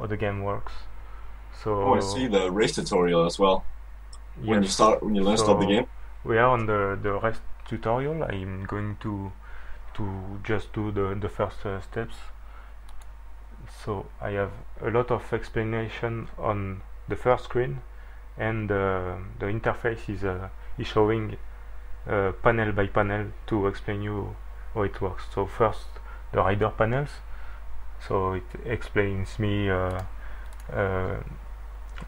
how the game works. Oh, I So see the race tutorial as well. When yes, you learn start the so game. we are on the rest tutorial. I'm going to just do the first steps. So I have a lot of explanation on the first screen, and the interface is showing panel by panel to explain you how it works. So first, the rider panels. So it explains me uh,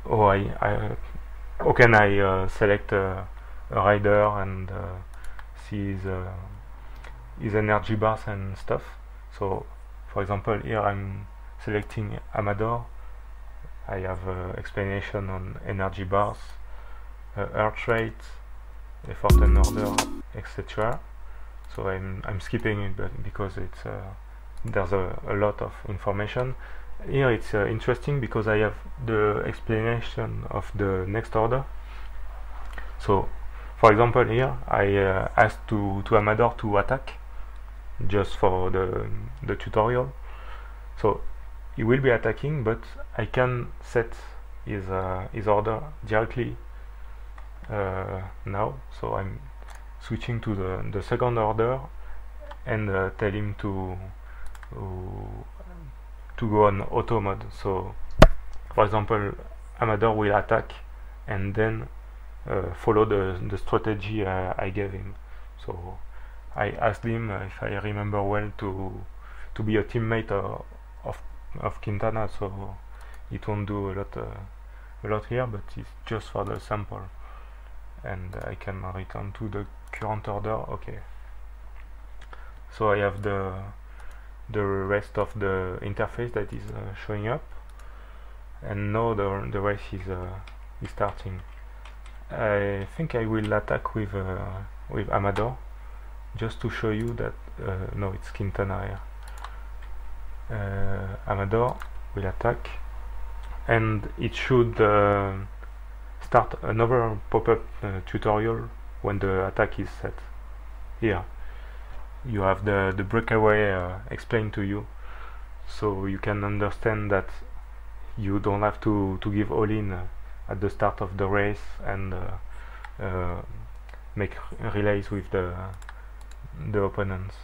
how can I select a rider and see his energy bars and stuff. So for example, here I'm selecting Amador. I have explanation on energy bars, heart rate, effort and order, etc. So I'm skipping it, but because it's there's a lot of information. Here it's interesting because I have the explanation of the next order. So for example, here I asked to Amador to attack just for the tutorial. So he will be attacking, but I can set his order directly now. So I'm switching to the second order and tell him to go on auto mode. So for example, Amador will attack and then follow the strategy I gave him. So I asked him, if I remember well, to be a teammate of Quintana, so it won't do a lot here, but it's just for the sample. And I can return to the current order. Okay. So I have the rest of the interface that is showing up, and now the race is starting. I think I will attack with Amador, just to show you that no, it's Quintana here. Amador will attack, and it should start another pop-up tutorial when the attack is set. Here you have the breakaway explained to you, so you can understand that you don't have to give all in at the start of the race and make relays with the opponents.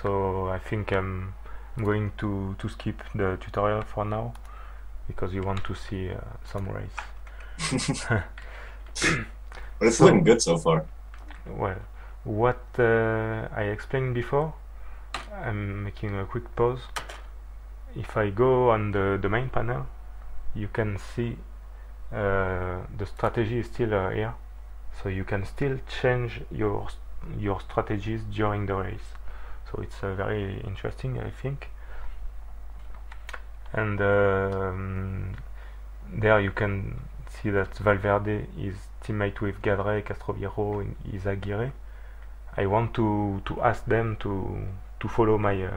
So I think I'm going to skip the tutorial for now, because you want to see some race. But it's looking good so far. Well, what I explained before, I'm making a quick pause. If I go on the main panel, you can see the strategy is still here, so you can still change your strategies during the race. So it's very interesting, I think. And there you can see that Valverde is teammate with Gadre, Castroviejo, and Izaguirre. I want to ask them to follow my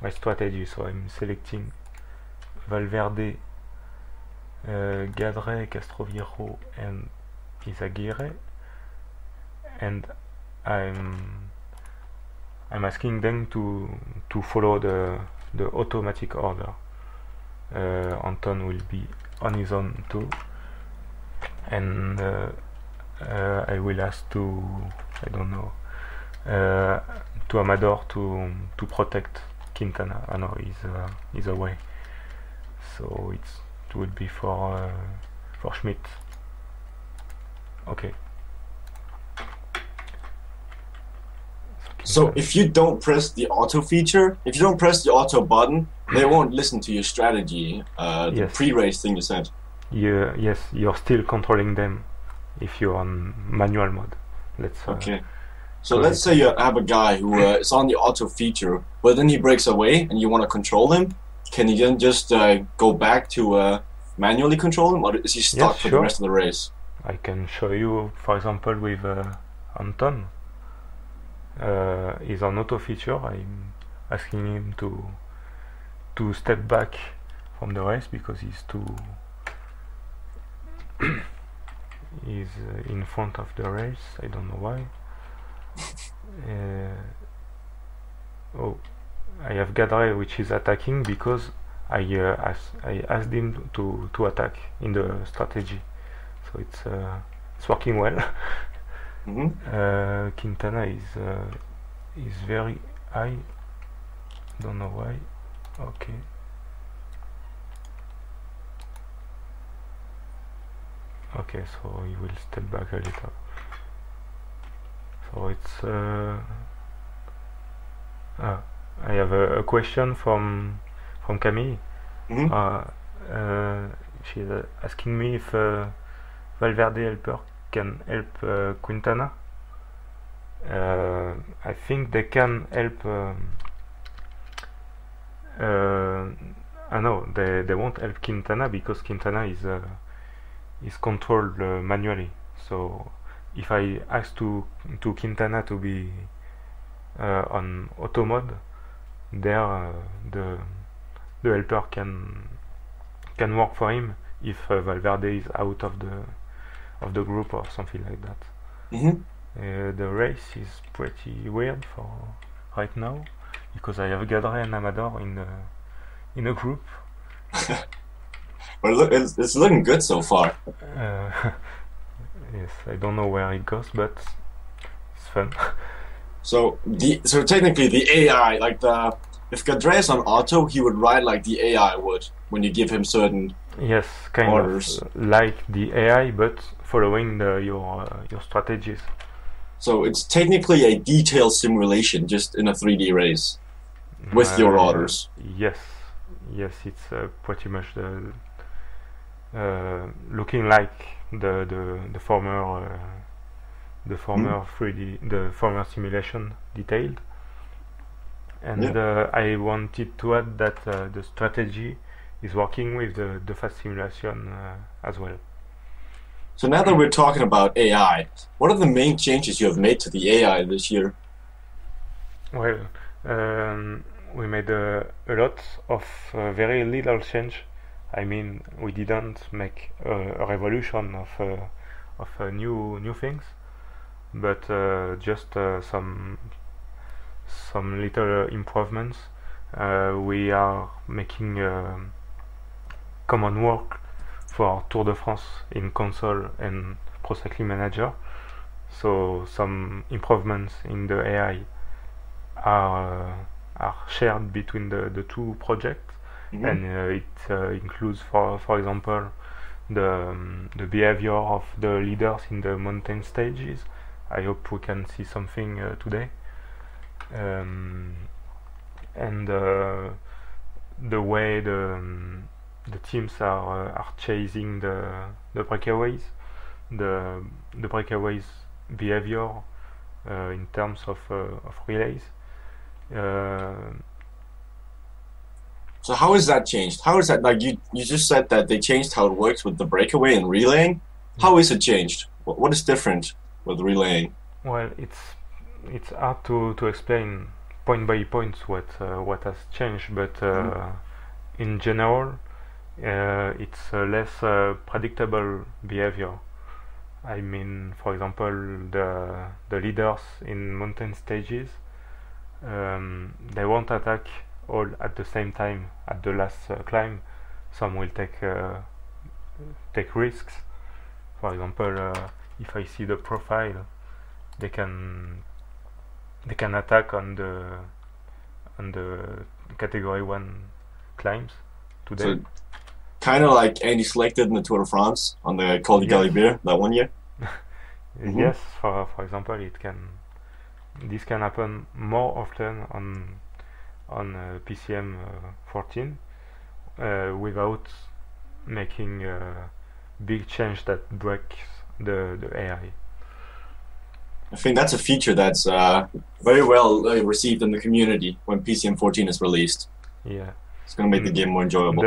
my strategy, so I'm selecting Valverde, Gadre, Castroviejo, and Izaguirre, and I'm asking them to follow the automatic order. Anton will be on his own too, and I will ask to, I don't know, to Amador to protect Quintana. I know he's away, so it will be for Schmidt. Okay. So if you don't press the auto feature, if you don't press the auto button, they won't listen to your strategy, the Yes. pre-race thing you said. Yes, you're still controlling them if you're on manual mode. Let's Okay. So go let's ahead. say you have a guy who is on the auto feature, but then he breaks away and you want to control him. Can you then just go back to manually control him, or is he stuck Yes, for the sure. rest of the race? I can show you, for example, with Anton. He's on auto feature. I'm asking him to step back from the race because he's in front of the race. I don't know why. Oh, I have Gadre which is attacking because I asked him to attack in the strategy, so it's working well. Quintana is very high. Don't know why. Okay. Okay, so he will step back a little. So it's I have a question from Camille. She's asking me if Valverde helper can help Quintana. I think they can help. No, they won't help Quintana because Quintana is controlled manually. So if I ask to Quintana to be on auto mode, there the helper can work for him if Valverde is out of the group or something like that. The race is pretty weird for right now because I have Gadre and Amador in a group. Well, look, it's looking good so far. Yes, I don't know where it goes, but it's fun. So technically the AI, like if Gadre is on auto, he would ride like the AI would when you give him certain orders. Of like the AI, but following your strategies. So it's technically a detailed simulation, just in a 3D race with your orders. Yes, it's pretty much looking like the former 3D, the former simulation detailed. And I wanted to add that the strategy is working with the fast simulation as well. So now that we're talking about AI, what are the main changes you have made to the AI this year? Well, we made a lot of very little change. I mean, we didn't make a revolution of new things, but just some little improvements. We are making common work for Tour de France in console and Pro Cycling Manager. So some improvements in the AI are shared between the two projects, and it includes, for example, the behavior of the leaders in the mountain stages. I hope we can see something today. And the way the teams are chasing the breakaways, the breakaways behavior in terms of relays. So how is that changed? How is that, like you just said that they changed how it works with the breakaway and relaying? How is it changed? What is different with relaying? Well, it's hard to explain point by point what has changed, but in general, it's less predictable behavior. I mean, for example, the leaders in mountain stages, they won't attack all at the same time at the last climb. Some will take risks. For example, if I see the profile, they can attack on the category 1 climbs today. So, kind of like Andy selected in the Tour de France on the Col de Galibier that one year. Yes, for example, this can happen more often on PCM 14 without making a big change that breaks the AI. I think that's a feature that's very well received in the community when PCM 14 is released. Yeah, it's going to make the game more enjoyable.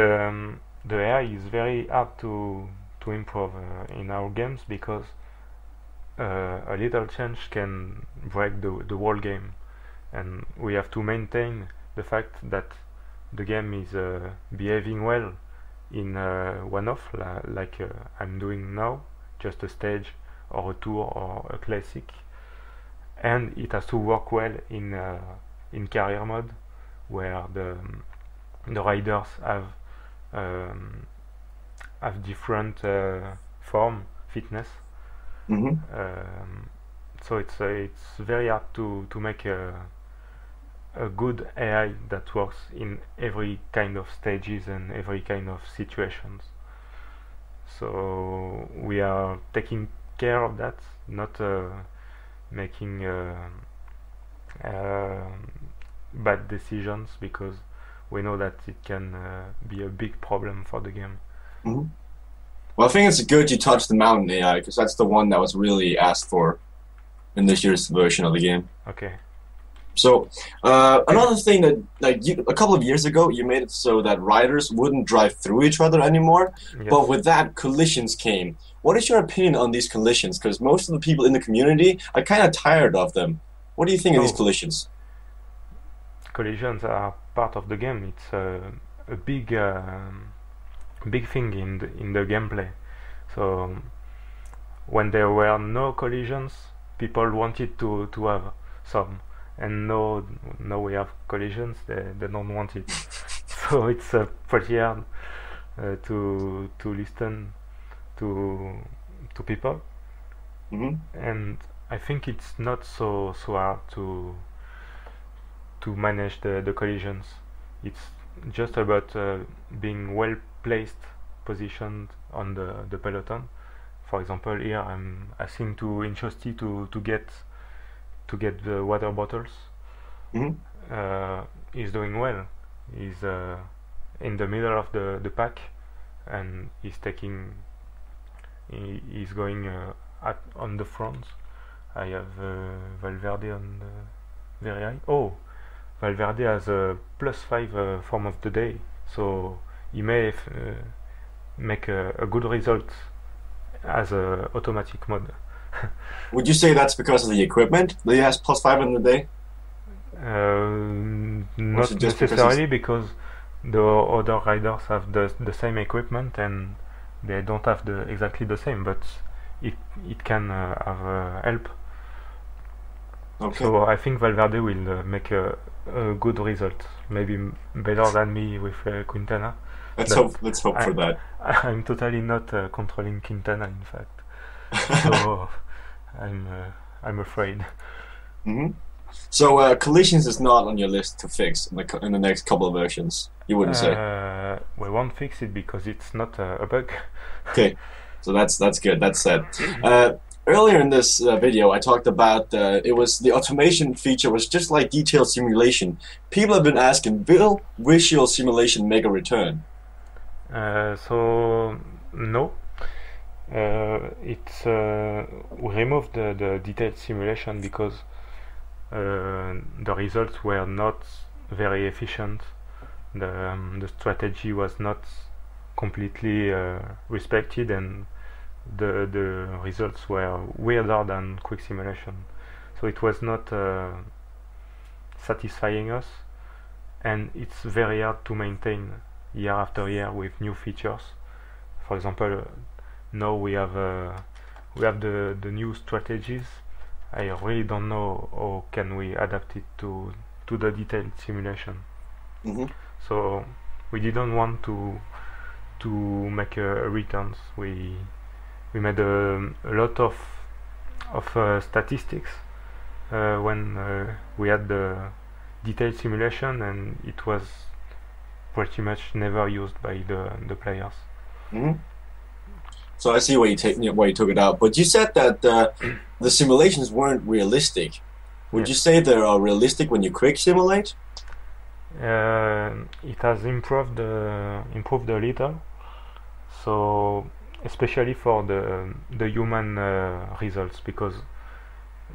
The AI is very hard to improve in our games because a little change can break the whole game, and we have to maintain the fact that the game is behaving well in one-off, like I'm doing now, just a stage or a tour or a classic, and it has to work well in career mode, where the riders have have different form, fitness. So it's very hard to make a good AI that works in every kind of stages and every kind of situations. So we are taking care of that, not making bad decisions, because we know that it can be a big problem for the game. Well, I think it's good you touched the mountain AI, because that's the one that was really asked for in this year's version of the game. Okay. So another thing that, like, a couple of years ago, you made it so that riders wouldn't drive through each other anymore. Yes. But with that, collisions came. What is your opinion on these collisions? Because most of the people in the community are kind of tired of them. What do you think of these collisions? Collisions are part of the game. It's a big thing in the gameplay. So when there were no collisions, people wanted to have some, and now we have collisions. They don't want it. So it's pretty hard to listen to people. And I think it's not so hard to manage the collisions. It's just about being well placed, positioned on the peloton. For example, here I'm asking to Inchosti to get the water bottles. He's doing well. He's in the middle of the pack, and he's going on the front. I have Valverde on the very high. Oh, Valverde has a +5 form of the day, so he may make a good result as a automatic mode. Would you say that's because of the equipment that he has +5 in the day? Not necessarily, because the other riders have the same equipment and they don't have exactly the same, but it can have help. Okay. So I think Valverde will make a good result, maybe better than me with Quintana. Let's hope for that. I'm totally not controlling Quintana, in fact. So I'm afraid. So collisions is not on your list to fix in the next couple of versions, you wouldn't say? We won't fix it because it's not a bug. Okay, so that's good. That's said. Earlier in this video, I talked about the automation feature was just like detailed simulation. People have been asking, will visual simulation make a return? So no. We removed the detailed simulation because the results were not very efficient. The strategy was not completely respected, and the results were weirder than quick simulation. So it was not satisfying us, and it's very hard to maintain year after year with new features. For example, now we have the new strategies. I really don't know how can we adapt it to the detailed simulation. So we didn't want to make returns. We made a lot of statistics when we had the detailed simulation, and it was pretty much never used by the players. So I see why you took it out. But you said that the simulations weren't realistic. Would you say they are realistic when you quick simulate? It has improved a little. So especially for the human results, because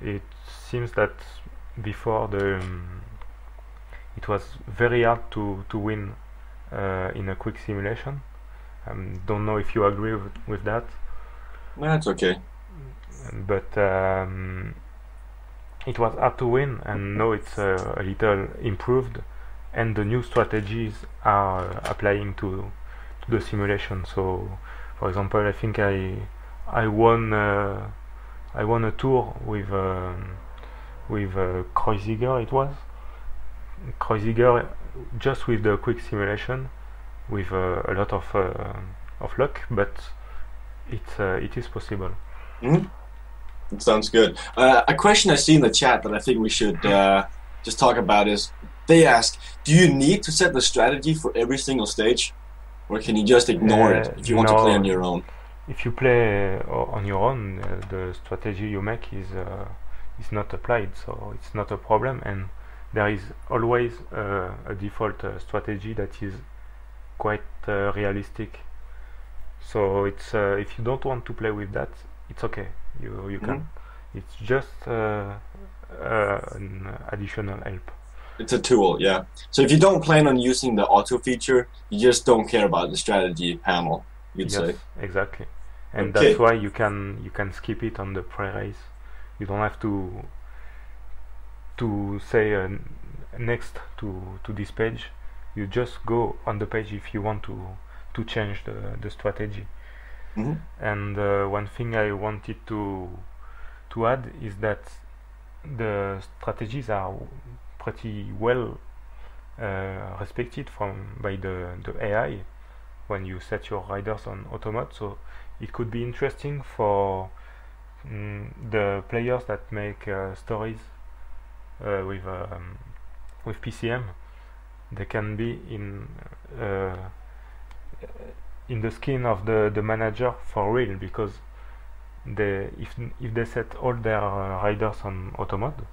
it seems that before it was very hard to win in a quick simulation. Don't know if you agree with that. That's okay. But it was hard to win, and now it's a little improved, and the new strategies are applying to the simulation. So, for example, I think I won a tour with Kreuziger. It was Kreuziger just with the quick simulation, with a lot of luck, but it is possible. It sounds good. A question I see in the chat that I think we should just talk about is, they ask, do you need to set the strategy for every single stage, or can you just ignore it if you want to play on your own? If you play on your own, the strategy you make is not applied, so it's not a problem, and there is always a default strategy that is quite realistic. So it's if you don't want to play with that, it's okay. You can. It's just an additional help. It's a tool, yeah. So if you don't plan on using the auto feature, you just don't care about the strategy panel, you'd say. Exactly. And that's why you can skip it on the pre-race. You don't have to say next to this page. You just go on the page if you want to change the strategy. And one thing I wanted to add is that the strategies are pretty well respected by the AI when you set your riders on auto mode. So it could be interesting for the players that make stories with PCM. They can be in the skin of the manager for real, because if they set all their riders on auto mode,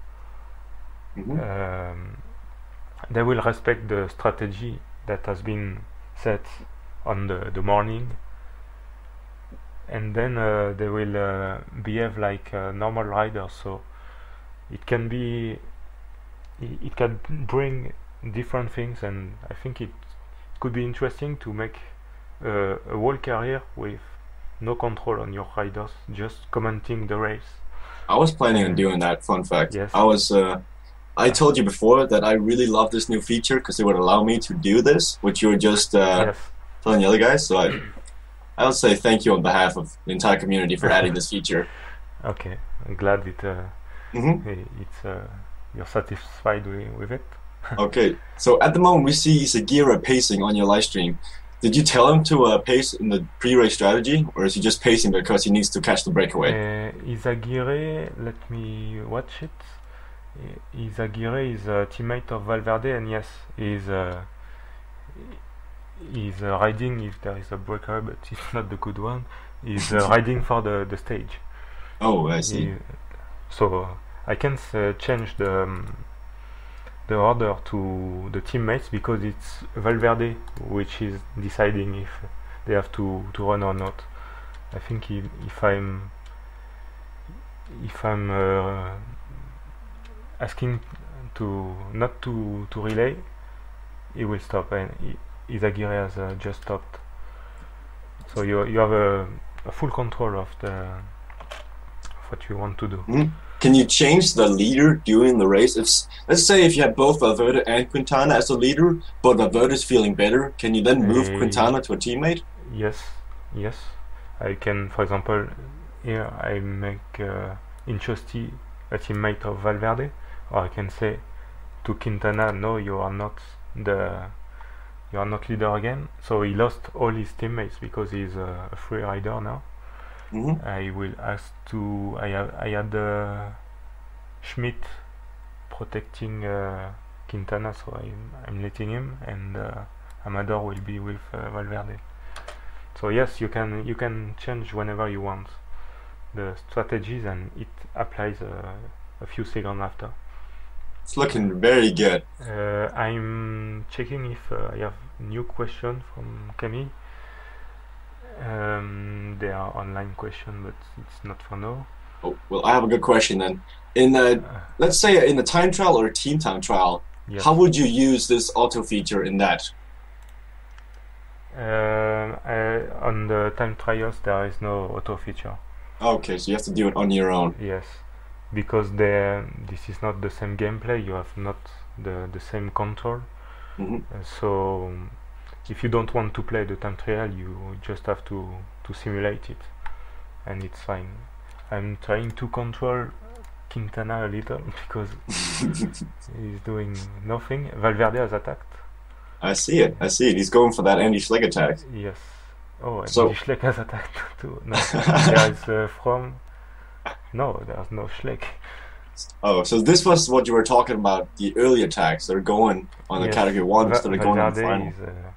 they will respect the strategy that has been set on the morning, and then they will behave like normal riders. So it can bring different things, and I think it could be interesting to make a whole career with no control on your riders, just commenting the race. I was planning on doing that, fun fact. Yes. I told you before that I really love this new feature because it would allow me to do this, which you were just telling the other guys. So I would say thank you on behalf of the entire community for adding this feature. Okay, I'm glad you're satisfied with it. Okay, so at the moment we see Isagira pacing on your live stream. Did you tell him to pace in the pre-race strategy, or is he just pacing because he needs to catch the breakaway? Isagira, let me watch it. Isagira is a teammate of Valverde, and yes, he's riding if there is a breakaway, but it's not the good one. He's riding for the stage. Oh, I see. So I can't change the order to the teammates, because it's Valverde which is deciding if they have to run or not. I think if I'm asking not to relay, he will stop, and Izagirre has just stopped. So you have a full control of what you want to do. Can you change the leader during the race? Let's say if you have both Valverde and Quintana as the leader, but Valverde is feeling better, can you then move Quintana to a teammate? Yes. I can, for example, here I make Inchosti a teammate of Valverde, or I can say to Quintana, no, you are not leader again. So he lost all his teammates because he's a free rider now. I will ask to. I had Schmidt protecting Quintana, so I'm letting him, and Amador will be with Valverde. So yes, you can change whenever you want the strategies, and it applies a few seconds after. It's looking very good. I'm checking if I have new question from Camille. They are online question, but it's not for now. Oh, well, I have a good question then. Let's say in a time trial or a team time trial, yes, how would you use this auto feature in that? On the time trials, there is no auto feature. Okay, so you have to do it on your own. Yes, because this is not the same gameplay. You have not the same control. So if you don't want to play the time trial, you just have to simulate it, and it's fine. I'm trying to control Quintana a little because he's doing nothing. Valverde has attacked. I see it. I see it. He's going for that Andy Schleck attack. Yes. Oh, and So, Schleck has attacked too. No, there is from. No, there's no Schleck. oh, so this was what you were talking about, the early attacks that are going on the Yes, category one instead of going on the Valverde final.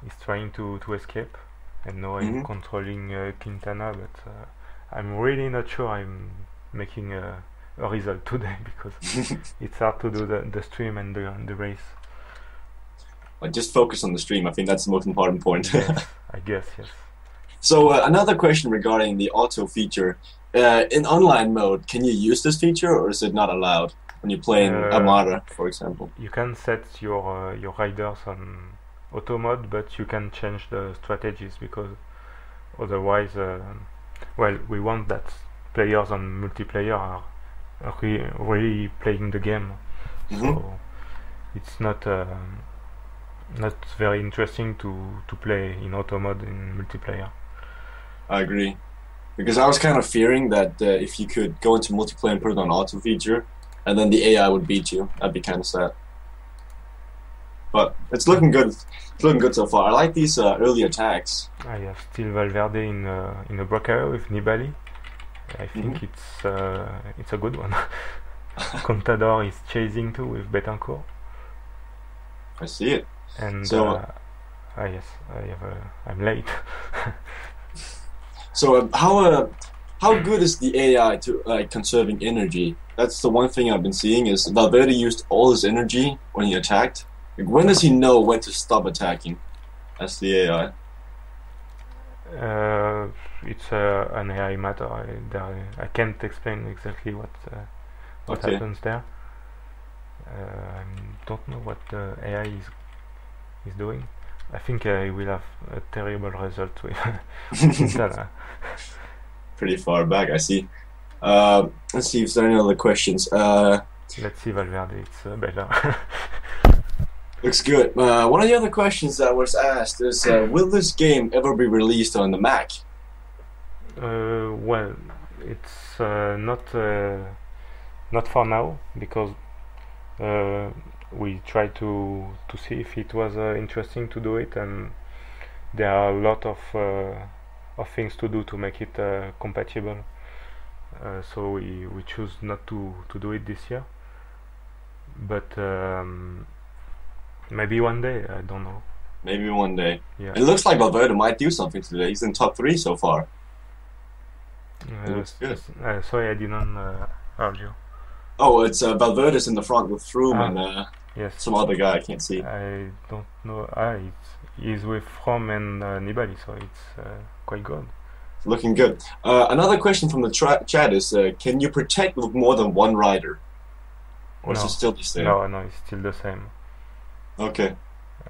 is trying to escape, and now I'm controlling Quintana, but I'm really not sure I'm making a result today because it's hard to do the stream and the race. Like, just focus on the stream. I think that's the most important point. Yes, I guess, yes. So another question regarding the auto feature. In online mode, can you use this feature, or is it not allowed when you play in Armada, for example? You can set your riders on auto mode, but you can change the strategies because otherwise, well, we want that players on multiplayer are really playing the game, so it's not very interesting to play in auto mode in multiplayer. I agree, because I was kind of fearing that if you could go into multiplayer and put it on auto feature, and then the AI would beat you, that'd be kind of sad. But it's looking good. It's looking good so far. I like these early attacks. I have still Valverde in a breakaway with Nibali. I think it's a good one. Contador is chasing too with Betancourt. I see it. And so, yes, I'm late. So how good is the AI to conserving energy? That's the one thing I've been seeing is Valverde used all his energy when he attacked. Like, when does he know when to stop attacking? That's the AI. It's an AI matter. I can't explain exactly what happens there. I don't know what the AI is doing. I think I will have a terrible result with Quintana. Pretty far back, I see. Let's see if there are any other questions. Let's see Valverde, it's better. Looks good. One of the other questions that was asked is, will this game ever be released on the Mac? Well, it's not for now, because we tried to see if it was interesting to do it, and there are a lot of things to do to make it compatible. So we choose not to do it this year, but maybe one day, I don't know. Maybe one day. Yeah. It looks like Valverde might do something today. He's in top 3 so far. It looks good. Sorry, I didn't heard you. Oh, it's Valverde's in the front with Froome and yes. some other guy I can't see. I don't know. He's with Froome and Nibali, so it's quite good. Looking good. Another question from the chat is, can you protect with more than one rider? Or is it still the same? No, it's still the same. Okay.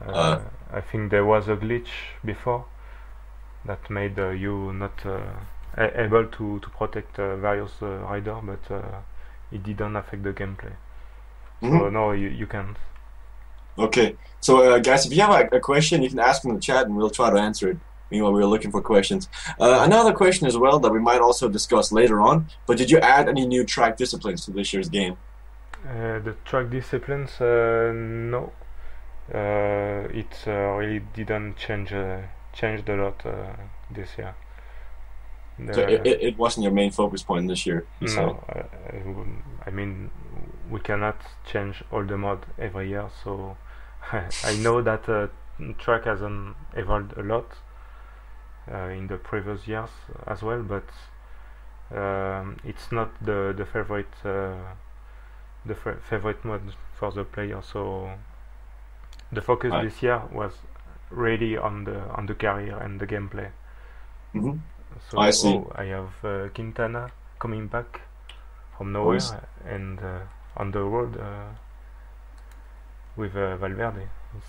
I think there was a glitch before that made you not able to protect various riders, but it didn't affect the gameplay. So no, you can't. Okay. So guys, if you have a question, you can ask in the chat and we'll try to answer it. Meanwhile, we're looking for questions. Another question as well that we might also discuss later on, but did you add any new track disciplines to this year's game? The track disciplines, no. It really didn't changed a lot this year. So it wasn't your main focus point this year? No, I mean, we cannot change all the mod every year, so I know that track hasn't evolved a lot in the previous years as well, but it's not the favorite favorite mod for the player. So the focus this year was really on the career and the gameplay. So I see. I have Quintana coming back from nowhere and on the road with Valverde. It's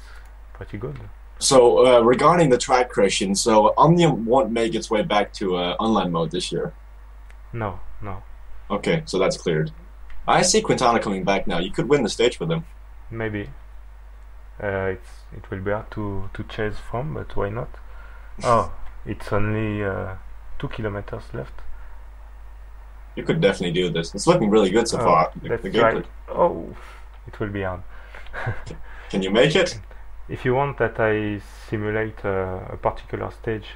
pretty good. So regarding the track question, so Omnium won't make its way back to online mode this year? No. Okay, so that's cleared. I see Quintana coming back now. You could win the stage with him. Maybe. It will be hard to chase from, but why not? Oh, it's only 2 kilometers left. You could definitely do this. It's looking really good so far. Let's try. Oh, it will be hard. Can you make it? If you want that I simulate a particular stage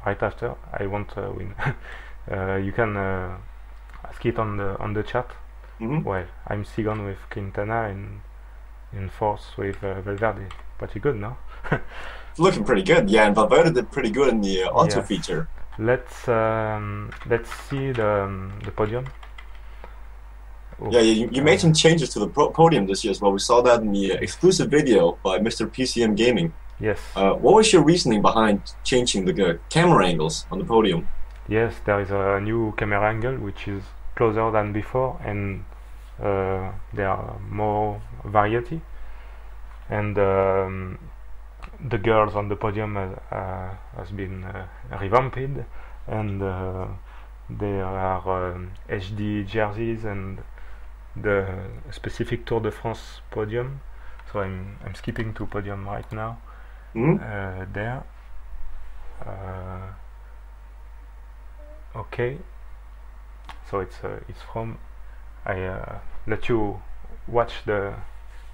right after, I won't win. You can ask it on the chat. Well, I'm second with Quintana and in fourth with Valverde. Pretty good, no? Looking pretty good, yeah. And Valverde did pretty good in the auto Yes. feature. Let's see the podium. Yeah, you made some changes to the podium this year as well. We saw that in the exclusive video by Mr. PCM Gaming. Yes. What was your reasoning behind changing the camera angles on the podium? Yes, there is a new camera angle which is closer than before, and there are more variety. And the girls on the podium has been revamped, and there are HD jerseys and the specific Tour de France podium. So I'm skipping to podium right now. There. Okay. So it's from. I let you watch the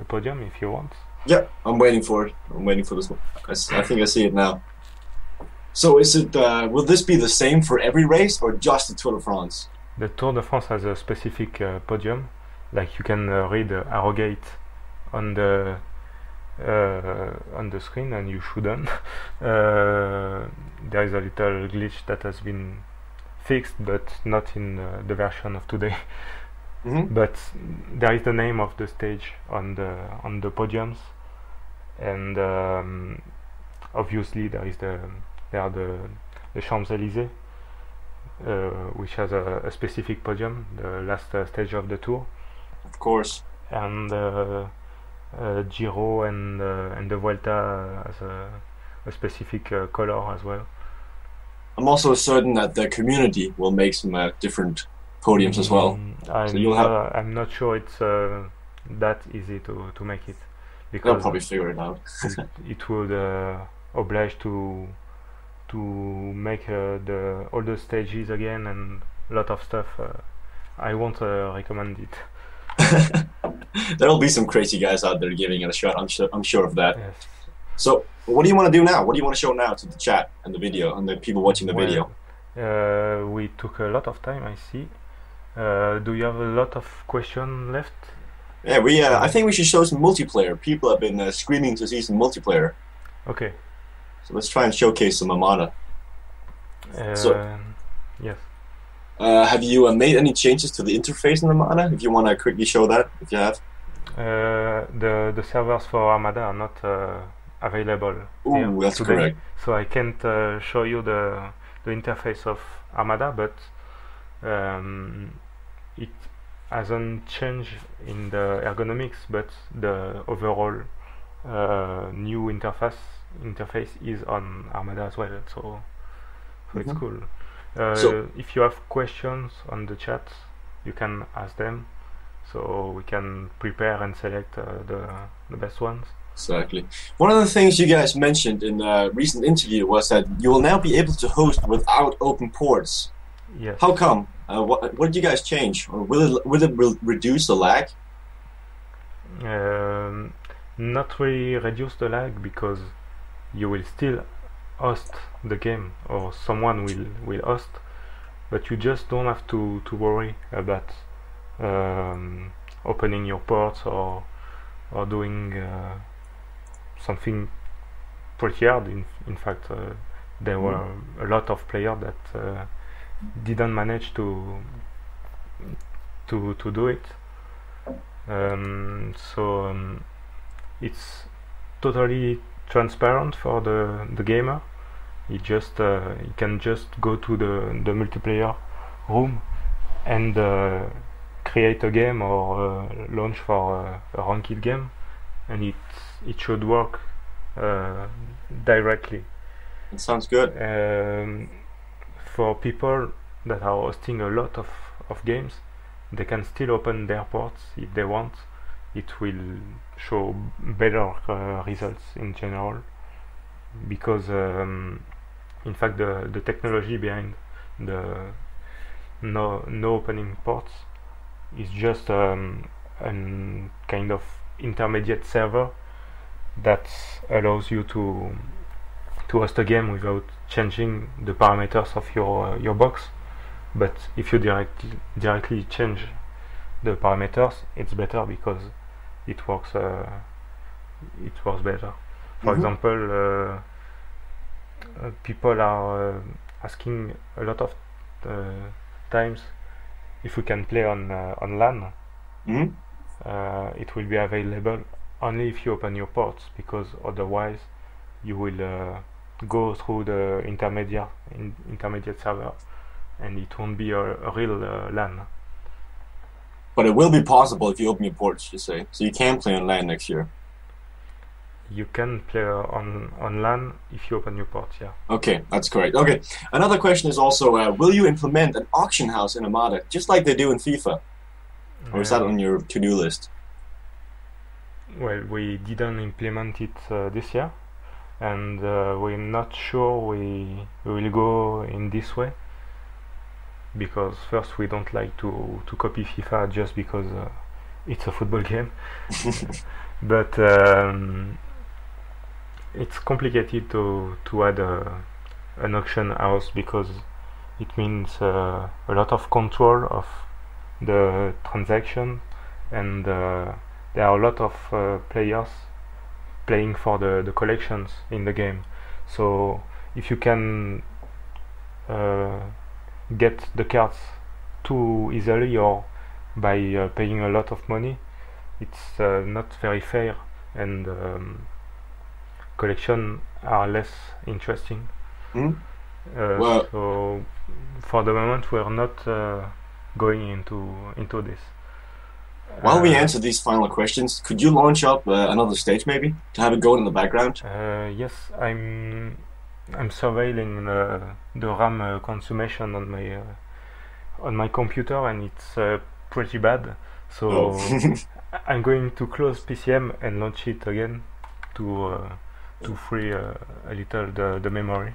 podium if you want. Yeah, I'm waiting for it. I'm waiting for this one. I think I see it now. So is it? Will this be the same for every race or just the Tour de France? The Tour de France has a specific podium. Like you can read Arrogate on the screen, and you shouldn't. There is a little glitch that has been fixed, but not in the version of today. But there is the name of the stage on the podiums, and obviously there are the Champs-Élysées, which has a specific podium, the last stage of the tour. Of course. And Giro and the Vuelta has a specific color as well. I'm also certain that the community will make some different podiums as well. I'm not sure it's that easy to make it, because they'll probably figure it out. it would oblige to make all the stages again and a lot of stuff. I won't recommend it. There'll be some crazy guys out there giving it a shot. I'm sure of that. Yes. So, what do you want to do now? What do you want to show now to the chat and the video and the people watching the video? We took a lot of time, I see. Do you have a lot of questions left? Yeah, I think we should show some multiplayer. People have been screaming to see some multiplayer. Okay. So let's try and showcase some Armada. Yes. Have you made any changes to the interface in Armada? If you want to quickly show that, if you have. The servers for Armada are not available. Ooh, that's today, correct. So I can't show you the interface of Armada, but it hasn't changed in the ergonomics, but the overall new interface is on Armada as well. So it's cool. If you have questions on the chat, you can ask them, so we can prepare and select the best ones. Exactly. One of the things you guys mentioned in a recent interview was that you will now be able to host without open ports. Yes. How come? What did you guys change? Or will it reduce the lag? Not really reduce the lag, because you will still host the game, or someone will host, but you just don't have to worry about opening your ports or doing something pretty hard. In fact, there were a lot of players that didn't manage to do it. It's totally transparent for the gamer. He can just go to the multiplayer room and create a game or launch for a ranked game, and it should work directly. It sounds good. For people that are hosting a lot of games, they can still open their ports if they want. It will show better results in general, because in fact the technology behind the no opening ports is just kind of intermediate server that allows you to host a game without changing the parameters of your box. But if you directly change the parameters, it's better because it works better. For example, people are asking a lot of times if we can play on LAN. It will be available only if you open your ports, because otherwise you will go through the intermediate server, and it won't be a real LAN. But it will be possible if you open your ports, you say. So you can play on LAN next year. You can play on LAN if you open your ports, yeah. Okay, that's correct. Okay, another question is also, will you implement an auction house in Armada, just like they do in FIFA? Or is that on your to-do list? Well, we didn't implement it this year, and we're not sure we will go in this way, because first we don't like to copy FIFA just because it's a football game. But it's complicated to add an auction house, because it means a lot of control of the transaction, and there are a lot of players playing for the collections in the game. So if you can get the cards too easily or by paying a lot of money, it's not very fair, and collections are less interesting. Well, so for the moment we're not going into this. While we answer these final questions, could you launch up another stage maybe to have it going in the background? Yes, I'm surveilling the RAM consumption on my computer, and it's pretty bad. So I'm going to close PCM and launch it again to free a little the memory.